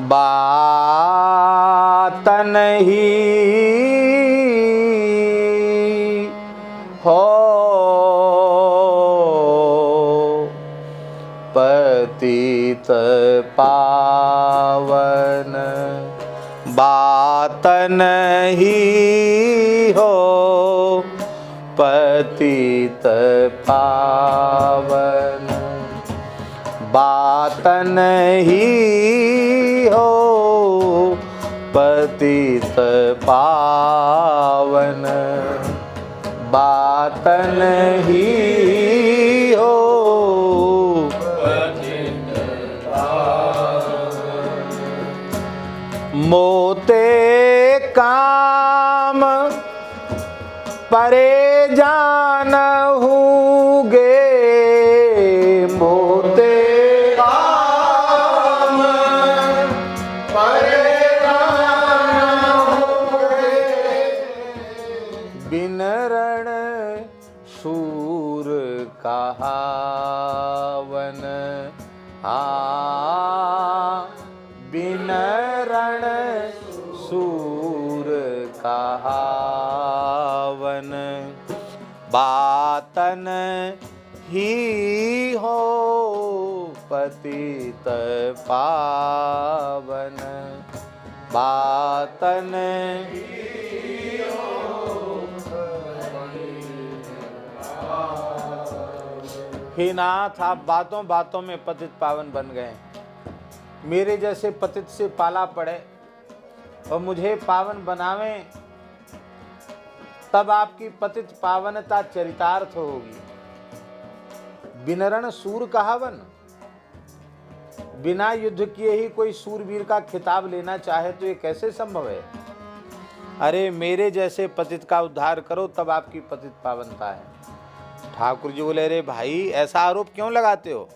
बात नहीं हो पतित पावन, बात नहीं हो पतित पावन, बात नहीं हो पतित पावन, बात नहीं हो पतित पावन। मोते काम परे जानहुगे, मोते काम परे जानहुगे, बिन रण शूर कहावन, बिन रण शूर कहावन, बातन ही हो पतित पावन, बातन ही हो पतित पावन। हे नाथ, आप बातों बातों में पतित पावन बन गए। मेरे जैसे पतित से पाला पड़े और मुझे पावन बनावें, तब आपकी पतित पावनता चरितार्थ होगी। बिनरण सूर कहावन, बिना युद्ध किए ही कोई सूरवीर का खिताब लेना चाहे तो ये कैसे संभव है? अरे मेरे जैसे पतित का उद्धार करो, तब आपकी पतित पावनता है। ठाकुर जी बोले, अरे भाई ऐसा आरोप क्यों लगाते हो?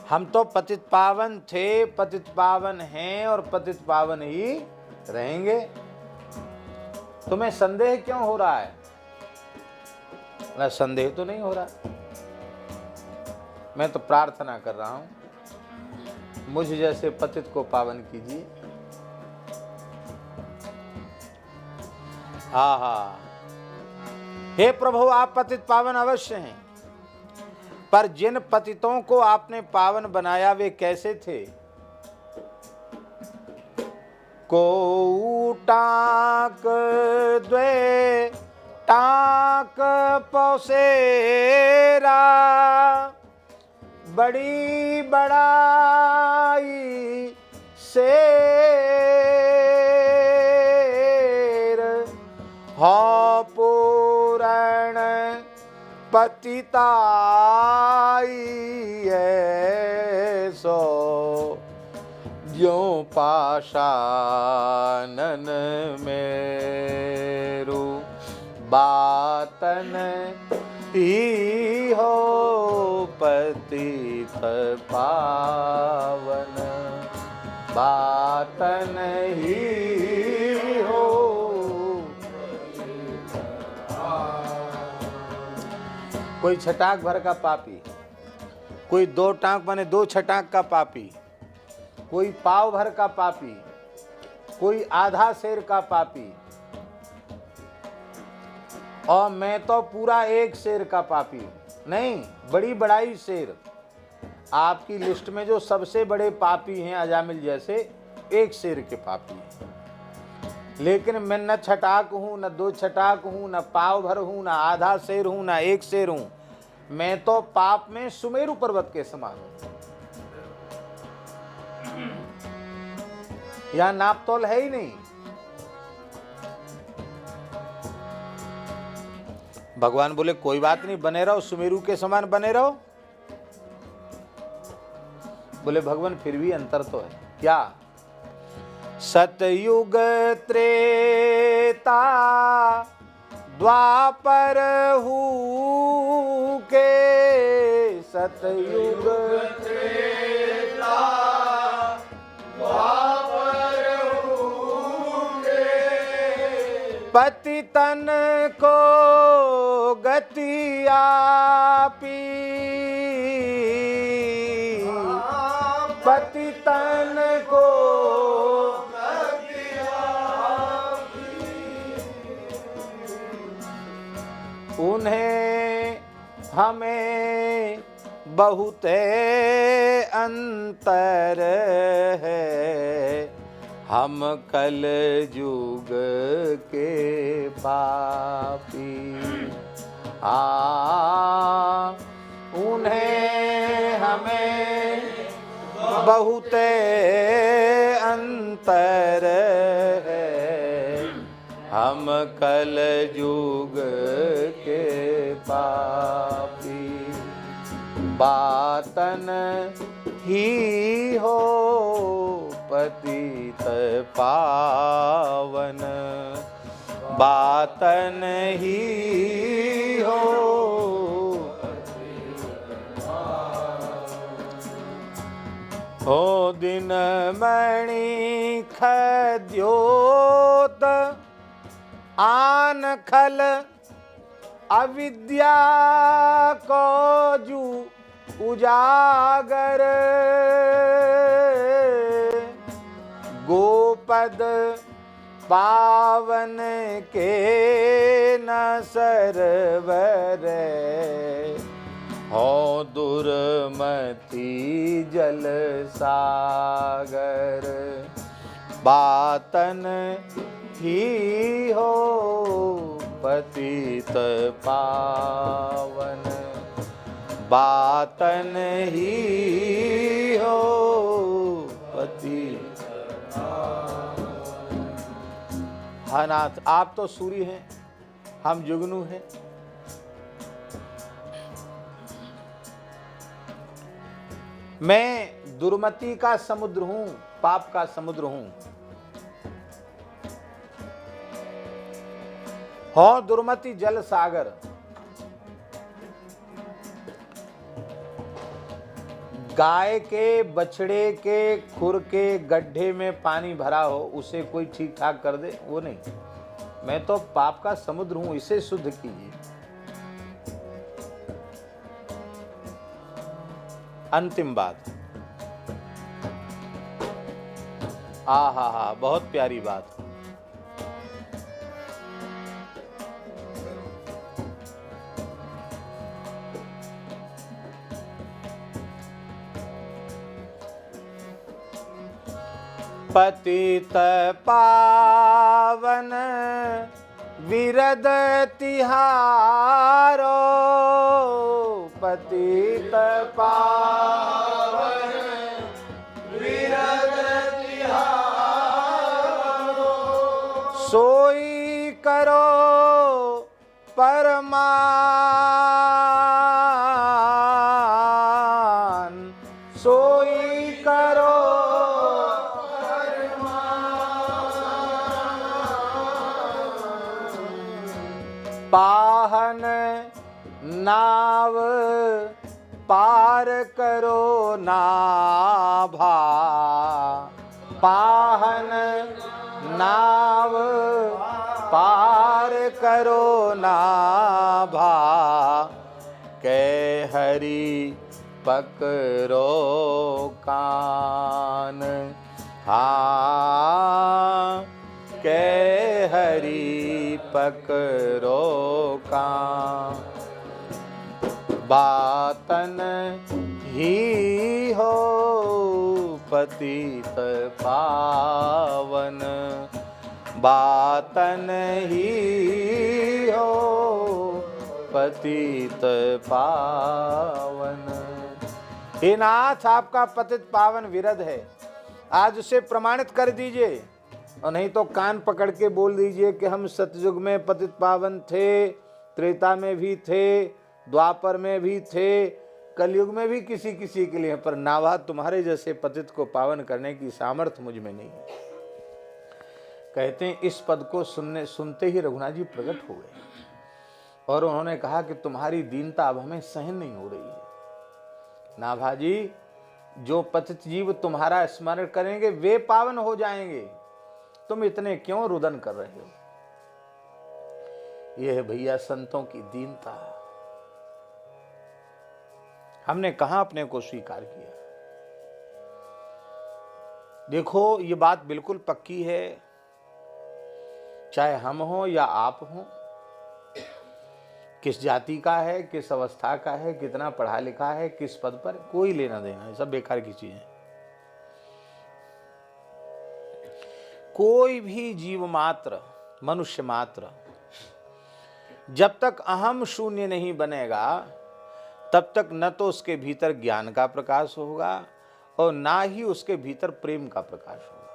हम तो पतित पावन थे, पतित पावन हैं और पतित पावन ही रहेंगे। तुम्हें संदेह क्यों हो रहा है? ना, संदेह तो नहीं हो रहा, मैं तो प्रार्थना कर रहा हूं, मुझ जैसे पतित को पावन कीजिए। हा, हे प्रभु, आप पतित पावन अवश्य हैं, पर जिन पतितों को आपने पावन बनाया वे कैसे थे? को टाक द्वे टाक पौसेरा, बड़ी बड़ाई शेर, हो पूरण पतिताई ऐसो, ज्यों पाषाणन मेरु, बातन ही हो पतित पावन, बातन ही हो। कोई छटाक भर का पापी, कोई दो टांक माने दो छटाक का पापी, कोई पाव भर का पापी, कोई आधा शेर का पापी, और मैं तो पूरा एक शेर का पापी हूं। नहीं, बड़ी बड़ाई शेर। आपकी लिस्ट में जो सबसे बड़े पापी हैं अजामिल जैसे, एक शेर के पापी हैं। लेकिन मैं न छटाक हूं, न दो छटाक हूं, न पाव भर हूं, न आधा शेर हूं, न एक शेर हूं। मैं तो पाप में सुमेरु पर्वत के समान हूं। यहां नापतोल है ही नहीं। भगवान बोले, कोई बात नहीं, बने रहो, सुमेरु के समान बने रहो। बोले, भगवान फिर भी अंतर तो है। क्या? सतयुग त्रेता द्वापर हूँ के, सतयुग त्रेता द्वापर हूँ के, पतितन को गति आपी, पतित तन को उन्हें हमें बहुत अंतर है, हम कल युग के पापी। उन्हें हमें बहुत अंतर है, हम कल युग के पापी। बातन ही हो पतित पावन, बातन ही हो दिन मणि खद्योत आन खल अविद्या को जू उजागर। गोपद पावन के न सरवर, हो दुर्मति जल सागर। बातन ही हो पतित पावन, बातन ही हो पतित। हाँ नाथ, आप तो सूर्य हैं, हम जुगनू हैं। मैं दुर्मति का समुद्र हूं, पाप का समुद्र हूं। हो दुर्मति जल सागर। गाय के बछड़े के खुर के गड्ढे में पानी भरा हो, उसे कोई ठीक ठाक कर दे? वो नहीं। मैं तो पाप का समुद्र हूं, इसे शुद्ध कीजिए। अंतिम बात, हा, बहुत प्यारी बात। पतित पावन विरद तिहारो, पतित पावन विरद तिहारो। सोई करो परमान, सोई करो पाहन नाव पार करो नाभा, पाहन नाव पार करो नाभा। कै हरि पकड़ो कान, हाँ कै हरि पकड़ो कान। बातन ही हो पतित पावन, बातन ही हो पतित पावन। हे नाथ, आपका पतित पावन विरद है, आज उसे प्रमाणित कर दीजिए, और नहीं तो कान पकड़ के बोल दीजिए कि हम सतयुग में पतित पावन थे, त्रेता में भी थे, द्वापर में भी थे, कलयुग में भी किसी किसी के लिए, पर नाभा तुम्हारे जैसे पतित को पावन करने की सामर्थ्य मुझ में नहीं है। कहते हैं इस पद को सुनते ही रघुनाथ जी प्रकट हो गए और उन्होंने कहा कि तुम्हारी दीनता अब हमें सहन नहीं हो रही है। नाभा जी, जो पतित जीव तुम्हारा स्मरण करेंगे वे पावन हो जाएंगे, तुम इतने क्यों रुदन कर रहे हो? यह है भैया संतों की दीनता। हमने कहां अपने को स्वीकार किया? देखो ये बात बिल्कुल पक्की है, चाहे हम हो या आप हो, किस जाति का है, किस अवस्था का है, कितना पढ़ा लिखा है, किस पद पर, कोई लेना देना है, सब बेकार की चीजें। कोई भी जीव मात्र, मनुष्य मात्र जब तक अहम शून्य नहीं बनेगा तब तक न तो उसके भीतर ज्ञान का प्रकाश होगा और ना ही उसके भीतर प्रेम का प्रकाश होगा।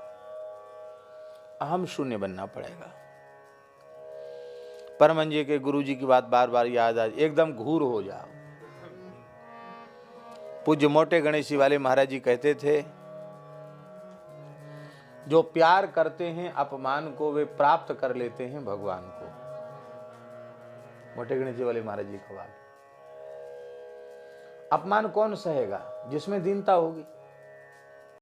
अहम शून्य बनना पड़ेगा। परमंजे के गुरुजी की बात बार बार याद आ, एकदम घूर हो जाओ। पूज्य मोटे गणेशी वाले महाराज जी कहते थे, जो प्यार करते हैं अपमान को वे प्राप्त कर लेते हैं भगवान को। मोटे गणेशी वाले महाराज जी का बात। अपमान कौन सहेगा? जिसमें दीनता होगी।